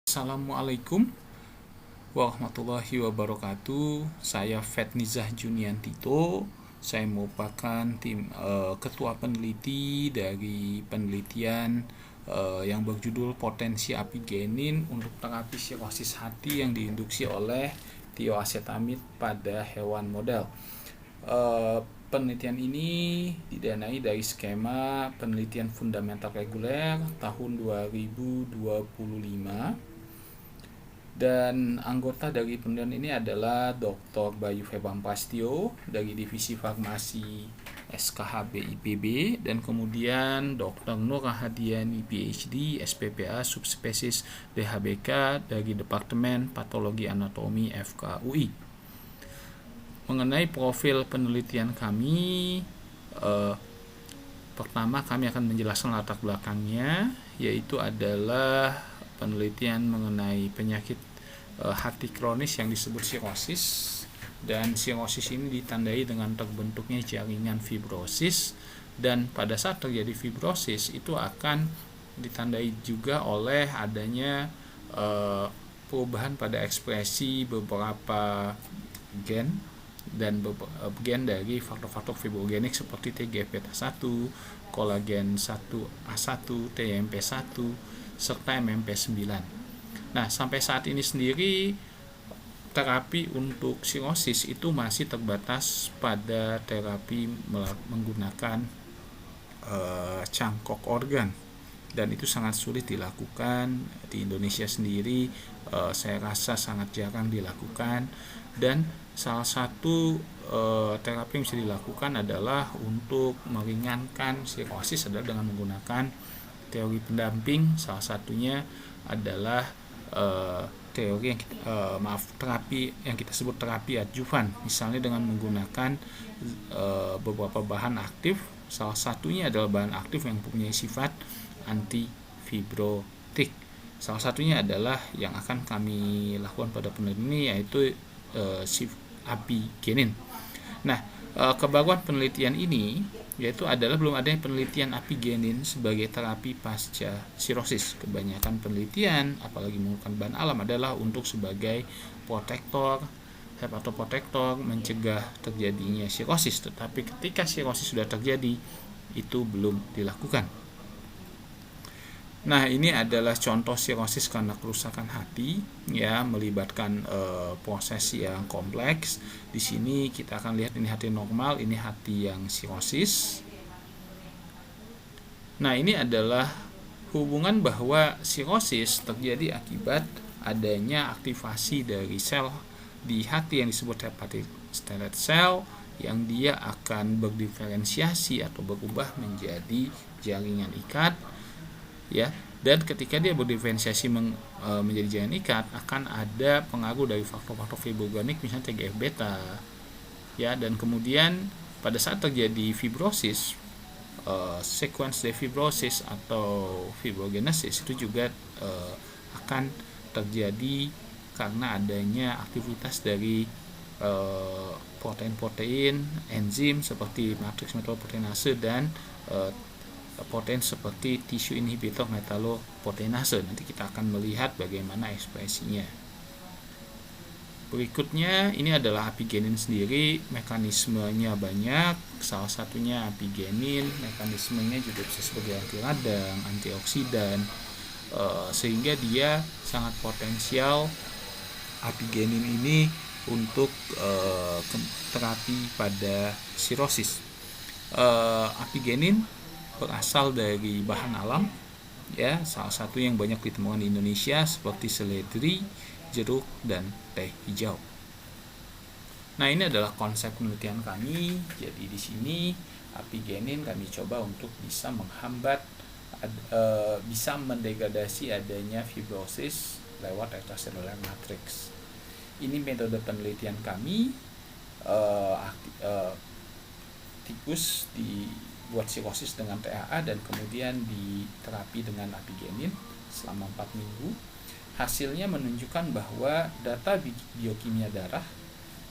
Assalamualaikum warahmatullahi wabarakatuh. Saya Fetnizah Juniantito. Saya merupakan ketua peneliti dari penelitian yang berjudul Potensi Apigenin untuk terapi sirosis hati yang diinduksi oleh tioacetamid pada hewan model. Penelitian ini didanai dari skema penelitian fundamental reguler tahun 2025, dan anggota dari penelitian ini adalah Dr. Bayu Febang Pastio dari Divisi Farmasi SKHB IPB, dan kemudian Dr. Nur Rahadiani PhD SPPA subspesies DHBK dari Departemen Patologi Anatomi FKUI. Mengenai profil penelitian kami, pertama kami akan menjelaskan latar belakangnya, yaitu adalah penelitian mengenai penyakit hati kronis yang disebut sirosis, dan sirosis ini ditandai dengan terbentuknya jaringan fibrosis, dan pada saat terjadi fibrosis itu akan ditandai juga oleh adanya perubahan pada ekspresi beberapa gen dan gen dari faktor-faktor fibrogenik seperti TGF-beta1, kolagen 1A1, TMP1, serta MMP9. Nah, sampai saat ini sendiri terapi untuk sirosis itu masih terbatas pada terapi menggunakan cangkok organ, dan itu sangat sulit dilakukan di Indonesia sendiri. Saya rasa sangat jarang dilakukan, dan salah satu terapi yang bisa dilakukan adalah untuk meringankan sirosis adalah dengan menggunakan teori pendamping. Salah satunya adalah terapi yang kita sebut terapi adjuvan, misalnya dengan menggunakan beberapa bahan aktif. Salah satunya adalah bahan aktif yang mempunyai sifat antifibrotik. Salah satunya adalah yang akan kami lakukan pada penelitian ini, yaitu apigenin. Nah, kebaruan penelitian ini yaitu adalah belum adanya penelitian apigenin sebagai terapi pasca sirosis. Kebanyakan penelitian, apalagi menggunakan bahan alam, adalah untuk sebagai protektor, hepatoprotektor, mencegah terjadinya sirosis. Tetapi ketika sirosis sudah terjadi, itu belum dilakukan. Nah, ini adalah contoh sirosis karena kerusakan hati, ya, melibatkan proses yang kompleks. Di sini kita akan lihat ini hati normal, ini hati yang sirosis. Nah, ini adalah hubungan bahwa sirosis terjadi akibat adanya aktivasi dari sel di hati yang disebut hepatic stellate cell, yang dia akan berdiferensiasi atau berubah menjadi jaringan ikat, ya. Dan ketika dia berdiferensiasi menjadi jaringan ikat, akan ada pengaruh dari faktor-faktor fibrogenik, misalnya TGF-beta, ya. Dan kemudian pada saat terjadi fibrosis, sequence defibrosis atau fibrogenesis itu juga akan terjadi karena adanya aktivitas dari protein-protein, enzim seperti matriks metalloproteinase, dan protein seperti tissue inhibitor metalloproteinase. Nanti kita akan melihat bagaimana ekspresinya. Berikutnya, ini adalah apigenin sendiri. Mekanismenya banyak. Salah satunya apigenin, mekanismenya juga bisa sebagai anti radang, antioksidan, sehingga dia sangat potensial apigenin ini untuk terapi pada sirosis. Apigenin berasal dari bahan alam, ya, salah satu yang banyak ditemukan di Indonesia seperti seledri, jeruk, dan teh hijau. Nah, ini adalah konsep penelitian kami. Jadi di sini apigenin kami coba untuk bisa menghambat, bisa mendegradasi adanya fibrosis lewat extracellular matrix. Ini metode penelitian kami. Tikus dibuat sirosis dengan TAA dan kemudian diterapi dengan apigenin selama 4 minggu. Hasilnya menunjukkan bahwa data biokimia darah,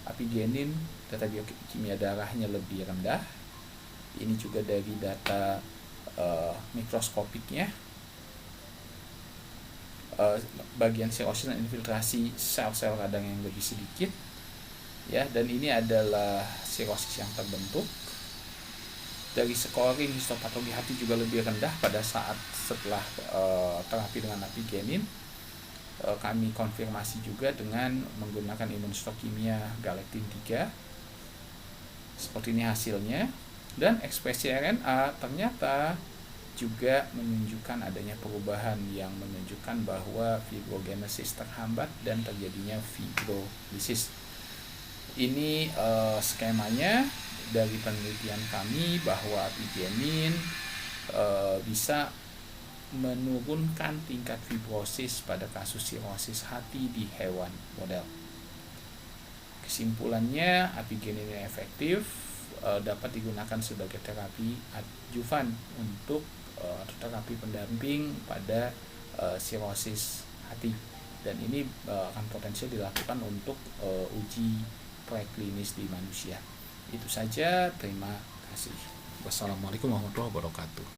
apigenin data biokimia darahnya lebih rendah. Ini juga dari data mikroskopiknya. bagian sirosis dan infiltrasi sel-sel radang yang lebih sedikit, ya, dan ini adalah sirosis yang terbentuk. Dari scoring histopatologi hati juga lebih rendah pada saat setelah terapi dengan apigenin. Kami konfirmasi juga dengan menggunakan imunostokimia galaktin 3. Seperti ini hasilnya. Dan ekspresi RNA ternyata juga menunjukkan adanya perubahan yang menunjukkan bahwa fibrogenesis terhambat dan terjadinya fibrolisis. Ini skemanya dari penelitian kami bahwa apigenin bisa menurunkan tingkat fibrosis pada kasus sirosis hati di hewan model. Kesimpulannya, apigenin yang efektif dapat digunakan sebagai terapi adjuvan untuk terapi pendamping pada sirosis hati, dan ini akan potensial dilakukan untuk uji preklinis di manusia. Itu saja, terima kasih. Wassalamualaikum warahmatullahi wabarakatuh.